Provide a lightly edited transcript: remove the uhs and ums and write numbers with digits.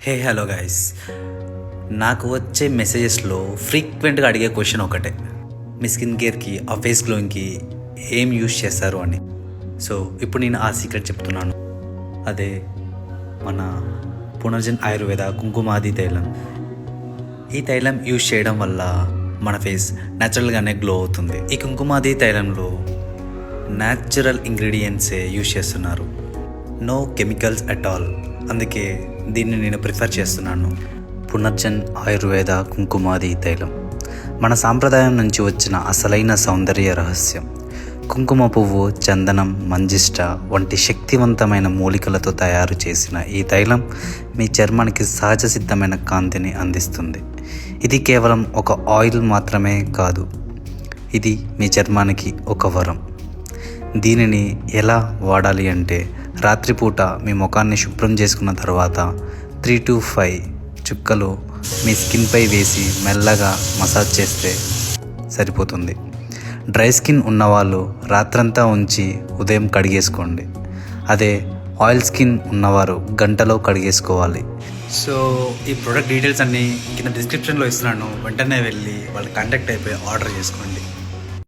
Hello guys, నాకు వచ్చే మెసేజెస్లో ఫ్రీక్వెంట్గా అడిగే క్వశ్చన్ ఒకటే, మీ స్కిన్ కేర్కి ఆ ఫేస్ గ్లోయింగ్కి ఏం యూజ్ చేస్తారు అని. సో ఇప్పుడు నేను ఆ సీక్రెట్ చెప్తున్నాను. అదే మన పునర్జన్ ఆయుర్వేద కుంకుమాది తైలం. ఈ తైలం యూజ్ చేయడం వల్ల మన ఫేస్ న్యాచురల్గానే గ్లో అవుతుంది. ఈ కుంకుమాది తైలంలో న్యాచురల్ ఇంగ్రీడియంట్సే యూజ్ చేస్తున్నారు, నో కెమికల్స్ అట్ ఆల్. అందుకే దీన్ని నేను ప్రిఫర్ చేస్తున్నాను. పునర్జన్ ఆయుర్వేద కుంకుమాది తైలం మన సాంప్రదాయం నుంచి వచ్చిన అసలైన సౌందర్య రహస్యం. కుంకుమ పువ్వు, చందనం, మంజిష్ట వంటి శక్తివంతమైన మూలికలతో తయారు చేసిన ఈ తైలం మీ చర్మానికి సహజ సిద్ధమైన కాంతిని అందిస్తుంది. ఇది కేవలం ఒక ఆయిల్ మాత్రమే కాదు, ఇది మీ చర్మానికి ఒక వరం. దీనిని ఎలా వాడాలి అంటే, రాత్రిపూట మీ ముఖాన్ని శుభ్రం చేసుకున్న తర్వాత 3 to 5 చుక్కలు మీ స్కిన్పై వేసి మెల్లగా మసాజ్ చేస్తే సరిపోతుంది. డ్రై స్కిన్ ఉన్నవాళ్ళు రాత్రంతా ఉంచి ఉదయం కడిగేసుకోండి. అదే ఆయిల్ స్కిన్ ఉన్నవారు గంటలో కడిగేసుకోవాలి. సో ఈ ప్రోడక్ట్ డీటెయిల్స్ అన్నీ కింద డిస్క్రిప్షన్లో ఇస్తున్నాను, వెంటనే వెళ్ళి వాళ్ళు కాంటాక్ట్ అయిపోయి ఆర్డర్ చేసుకోండి.